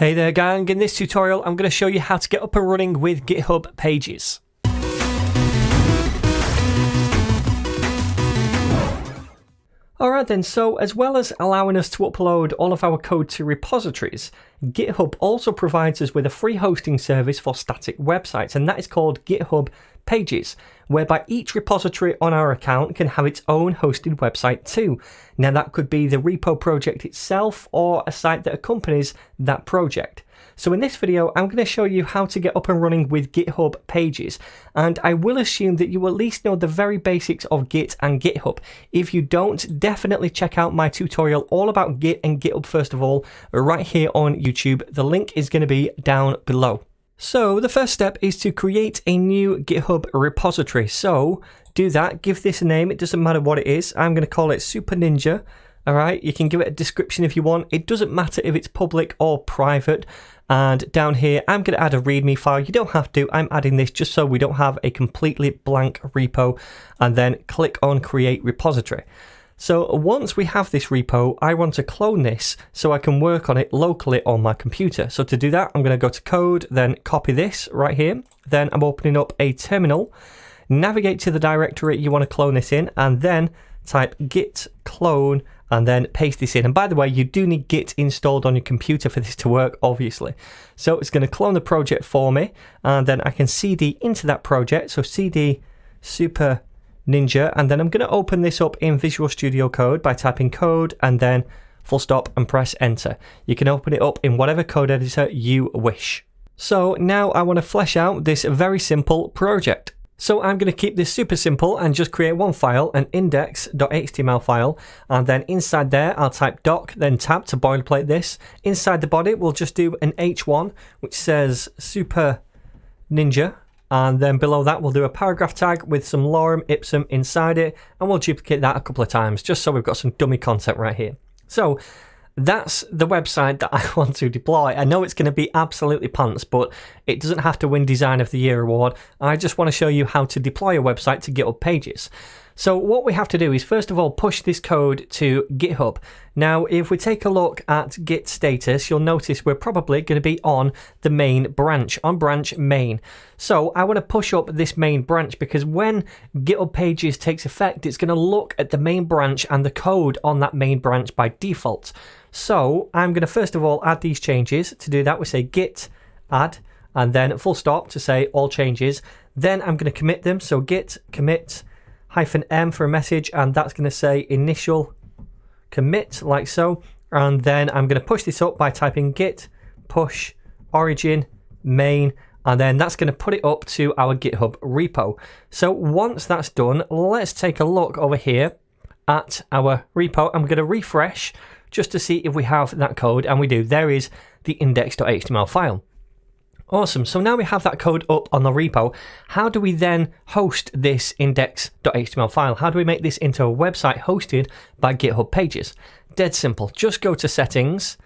Hey there gang, in this tutorial I'm going to show you how to get up and running with GitHub Pages. Alright then, so as well as allowing us to upload all of our code to repositories, GitHub also provides us with a free hosting service for static websites, and that is called GitHub Pages, whereby each repository on our account can have its own hosted website too. Now that could be the repo project itself or a site that accompanies that project. So in this video, I'm going to show you how to get up and running with GitHub Pages, and I will assume that you at least know the very basics of Git and GitHub. If you don't, definitely check out my tutorial all about Git and GitHub first of all, right here on YouTube. The link is going to be down below. So the first step is to create a new GitHub repository. So do that, give this a name, it doesn't matter what it is. I'm going to call it Super Ninja. Alright, you can give it a description if you want. It doesn't matter if it's public or private. And down here, I'm going to add a README file. You don't have to. I'm adding this just so we don't have a completely blank repo. And then click on Create Repository. So once we have this repo, I want to clone this so I can work on it locally on my computer. So to do that, I'm going to go to Code, then copy this right here. Then I'm opening up a terminal. Navigate to the directory you want to clone this in, and then type git clone and then paste this in. And by the way, you do need Git installed on your computer for this to work, obviously. So it's going to clone the project for me, and then I can cd into that project. So cd Super Ninja, and then I'm going to open this up in Visual Studio Code by typing code and then full stop and press enter. You can open it up in whatever code editor you wish. So now I want to flesh out this very simple project. So I'm going to keep this super simple and just create one file, an index.html file, and then inside there I'll type doc, then tab to boilerplate this. Inside the body we'll just do an h1 which says Super Ninja, and then below that we'll do a paragraph tag with some lorem ipsum inside it, and we'll duplicate that a couple of times just so we've got some dummy content right here. So that's the website that I want to deploy. I know it's going to be absolutely pants, but it doesn't have to win Design of the Year award. I just want to show you how to deploy a website to GitHub Pages. So what we have to do is first of all push this code to GitHub. Now if we take a look at Git status, you'll notice we're probably going to be on the main branch, on branch main. So I want to push up this main branch because when GitHub Pages takes effect, it's going to look at the main branch and the code on that main branch by default. So I'm going to first of all add these changes. To do that we say git add and then full stop to say all changes. Then I'm going to commit them, so git commit -m for a message, and that's going to say initial commit like so. And then I'm going to push this up by typing git push origin main, and then that's going to put it up to our GitHub repo. So once that's done, let's take a look over here at our repo. I'm going to refresh just to see if we have that code, and we do. There is the index.html file. Awesome, so now we have that code up on the repo. How do we then host this index.html file? How do we make this into a website hosted by GitHub Pages? Dead simple, just go to settings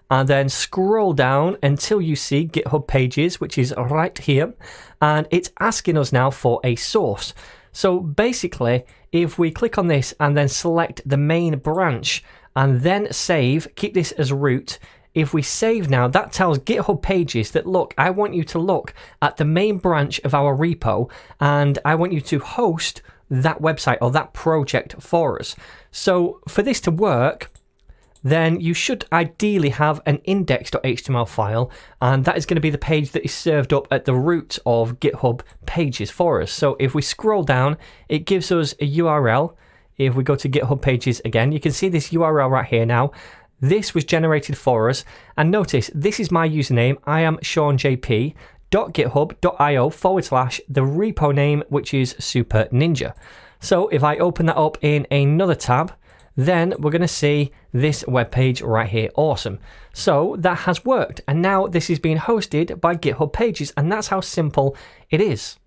and then scroll down until you see GitHub Pages, which is right here, and it's asking us now for a source. So basically, if we click on this and then select the main branch and then save, keep this as root. If we save now, that tells GitHub Pages that, look, I want you to look at the main branch of our repo and I want you to host that website or that project for us. So for this to work, then you should ideally have an index.html file, and that is going to be the page that is served up at the root of GitHub Pages for us. So if we scroll down, it gives us a URL. If we go to GitHub Pages again, you can see this URL right here now. This was generated for us, and notice this is my username. I am seanjp.github.io/the repo name, which is Super Ninja. So if I open that up in another tab, then we're going to see this web page right here. Awesome. So that has worked, and now this is being hosted by GitHub Pages, and that's how simple it is.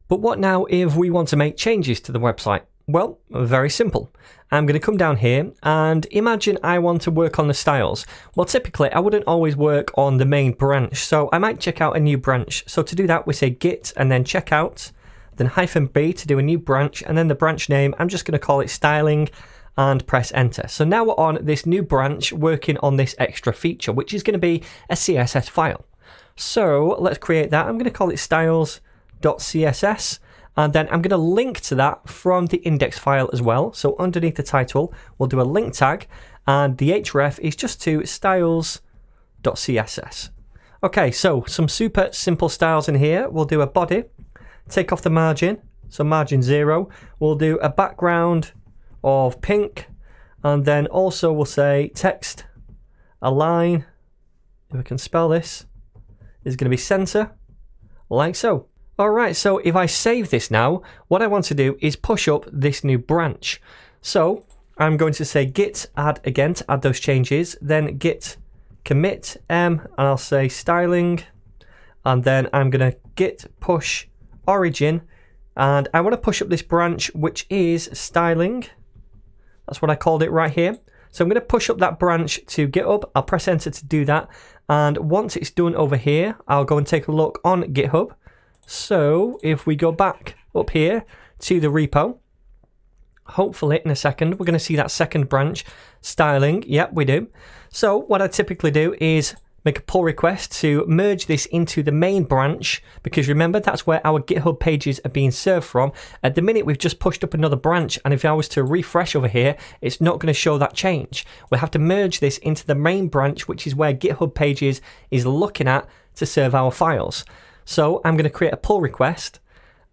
But what now if we want to make changes to the website? Well, very simple. I'm going to come down here and imagine I want to work on the styles. Well, typically I wouldn't always work on the main branch, so I might check out a new branch. So to do that we say git and then checkout, then -b to do a new branch, and then the branch name, I'm just going to call it styling, and press enter. So now we're on this new branch working on this extra feature, which is going to be a CSS file. So let's create that. I'm going to call it styles.css, and then I'm going to link to that from the index file as well. So underneath the title, we'll do a link tag, and the href is just to styles.css. Okay, so some super simple styles in here. We'll do a body, take off the margin, so margin 0. We'll do a background of pink, and then also we'll say text align, if I can spell this, is going to be center, like so. Alright, so if I save this now, what I want to do is push up this new branch. So I'm going to say git add again to add those changes, then git commit and I'll say styling, and then I'm going to git push origin, and I want to push up this branch which is styling. That's what I called it right here. So I'm going to push up that branch to GitHub. I'll press enter to do that. And once it's done over here, I'll go and take a look on GitHub. So if we go back up here to the repo, hopefully in a second, we're going to see that second branch, styling. Yep, we do. So what I typically do is make a pull request to merge this into the main branch, because remember, that's where our GitHub pages are being served from. At the minute, we've just pushed up another branch, and if I was to refresh over here, it's not going to show that change. We have to merge this into the main branch, which is where GitHub pages is looking at to serve our files. So I'm going to create a pull request,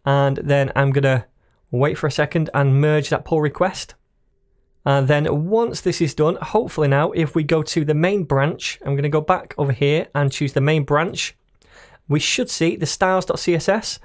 and then I'm going to wait for a second and merge that pull request. And then once this is done, hopefully now, if we go to the main branch, I'm going to go back over here and choose the main branch. We should see the styles.css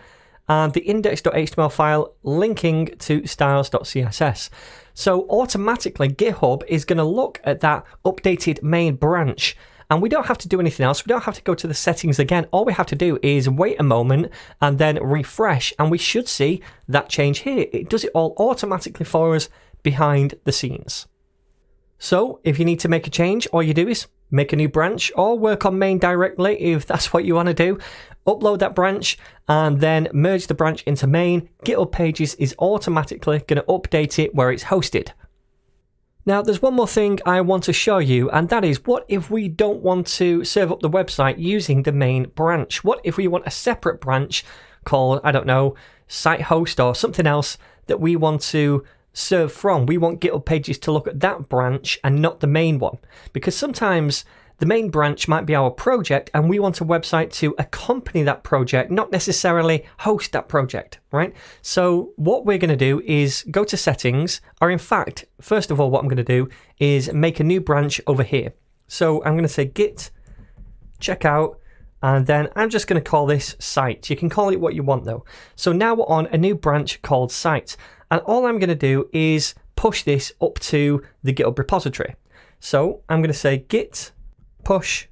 and the index.html file linking to styles.css. So automatically GitHub is going to look at that updated main branch. And we don't have to do anything else. We don't have to go to the settings again. All we have to do is wait a moment and then refresh, and we should see that change here. It does it all automatically for us behind the scenes. So if you need to make a change, all you do is make a new branch or work on main directly if that's what you want to do. Upload that branch and then merge the branch into main. GitHub Pages is automatically going to update it where it's hosted. Now, there's one more thing I want to show you, and that is, what if we don't want to serve up the website using the main branch? What if we want a separate branch called, I don't know, site host or something else that we want to serve from? We want GitHub Pages to look at that branch and not the main one, because sometimes the main branch might be our project and we want a website to accompany that project, not necessarily host that project, right? So what we're going to do is go to settings, or in fact, first of all, what I'm going to do is make a new branch over here. So I'm going to say git checkout, and then I'm just going to call this site. You can call it what you want though. So now we're on a new branch called site, and all I'm going to do is push this up to the GitHub repository. So I'm going to say git push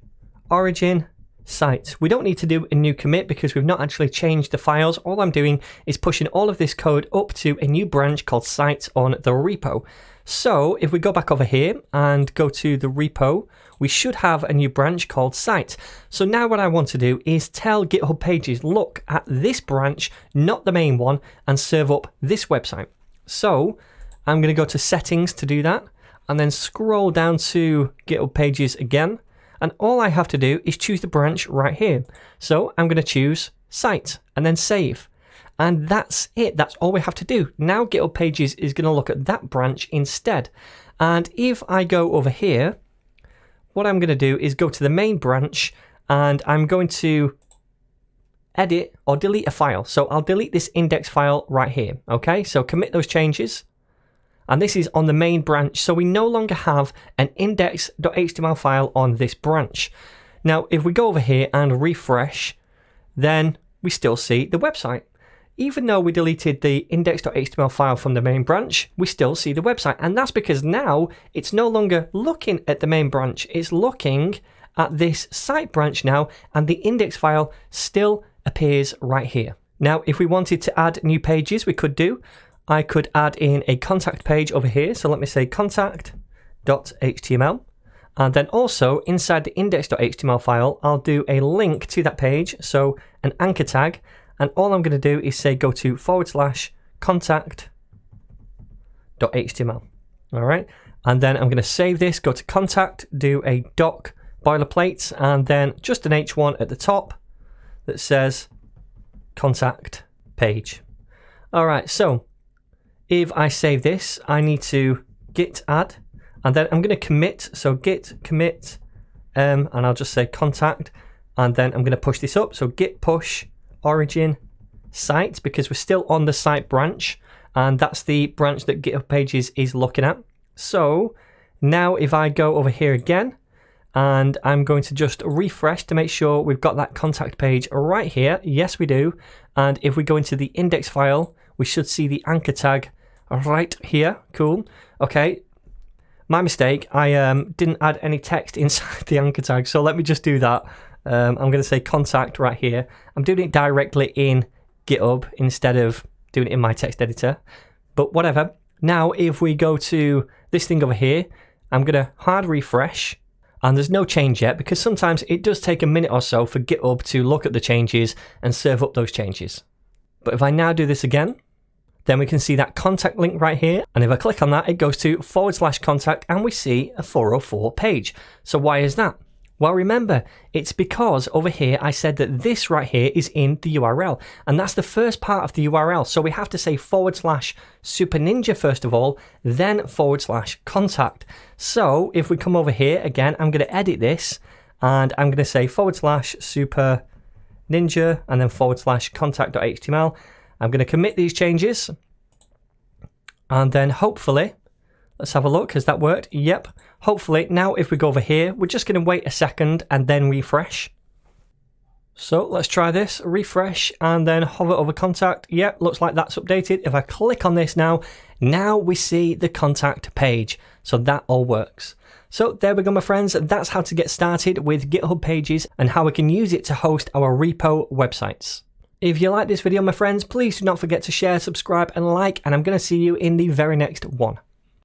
origin site. We don't need to do a new commit because we've not actually changed the files. All I'm doing is pushing all of this code up to a new branch called site on the repo. So if we go back over here and go to the repo, we should have a new branch called site. So now what I want to do is tell GitHub Pages, look at this branch, not the main one, and serve up this website. So I'm going to go to settings to do that, and then scroll down to GitHub Pages again. And all I have to do is choose the branch right here. So I'm going to choose site and then save. And that's it. That's all we have to do. Now GitHub Pages is going to look at that branch instead. And if I go over here, what I'm going to do is go to the main branch, and I'm going to edit or delete a file. So I'll delete this index file right here. Okay, so commit those changes. And this is on the main branch, so we no longer have an index.html file on this branch. Now, if we go over here and refresh, then we still see the website. Even though we deleted the index.html file from the main branch, we still see the website. And that's because now it's no longer looking at the main branch, it's looking at this site branch now, and the index file still appears right here. Now, if we wanted to add new pages, we could do. I could add in a contact page over here. So let me say contact.html. And then also inside the index.html file, I'll do a link to that page. So an anchor tag. And all I'm going to do is say go to /contact.html. All right. And then I'm going to save this, go to contact, do a doc boilerplate, and then just an H1 at the top that says contact page. All right. So if I save this, I need to git add, and then I'm going to commit. So git commit, and I'll just say contact, and then I'm going to push this up. So git push origin site, because we're still on the site branch, and that's the branch that GitHub Pages is looking at. So now if I go over here again, and I'm going to just refresh to make sure we've got that contact page right here. Yes, we do. And if we go into the index file, we should see the anchor tag right here. Cool. Okay. My mistake. I didn't add any text inside the anchor tag. So let me just do that. I'm going to say contact right here. I'm doing it directly in GitHub instead of doing it in my text editor. But whatever. Now, if we go to this thing over here, I'm going to hard refresh, and there's no change yet, because sometimes it does take a minute or so for GitHub to look at the changes and serve up those changes. But if I now do this again, then we can see that contact link right here. And if I click on that, it goes to /contact, and we see a 404 page. So why is that? Well, remember, it's because over here I said that this right here is in the URL, and that's the first part of the URL. So we have to say /Super Ninja first of all, then /contact. So if we come over here again, I'm going to edit this, and I'm going to say /Super Ninja and then /contact.html. I'm going to commit these changes, and then hopefully, let's have a look. Has that worked? Yep. Hopefully. Now if we go over here, we're just going to wait a second and then refresh. So let's try this. Refresh and then hover over contact. Yep, looks like that's updated. If I click on this now we see the contact page. So that all works. So there we go, my friends. That's how to get started with GitHub Pages and how we can use it to host our repo websites. If you like this video, my friends, please do not forget to share, subscribe and like, and I'm going to see you in the very next one.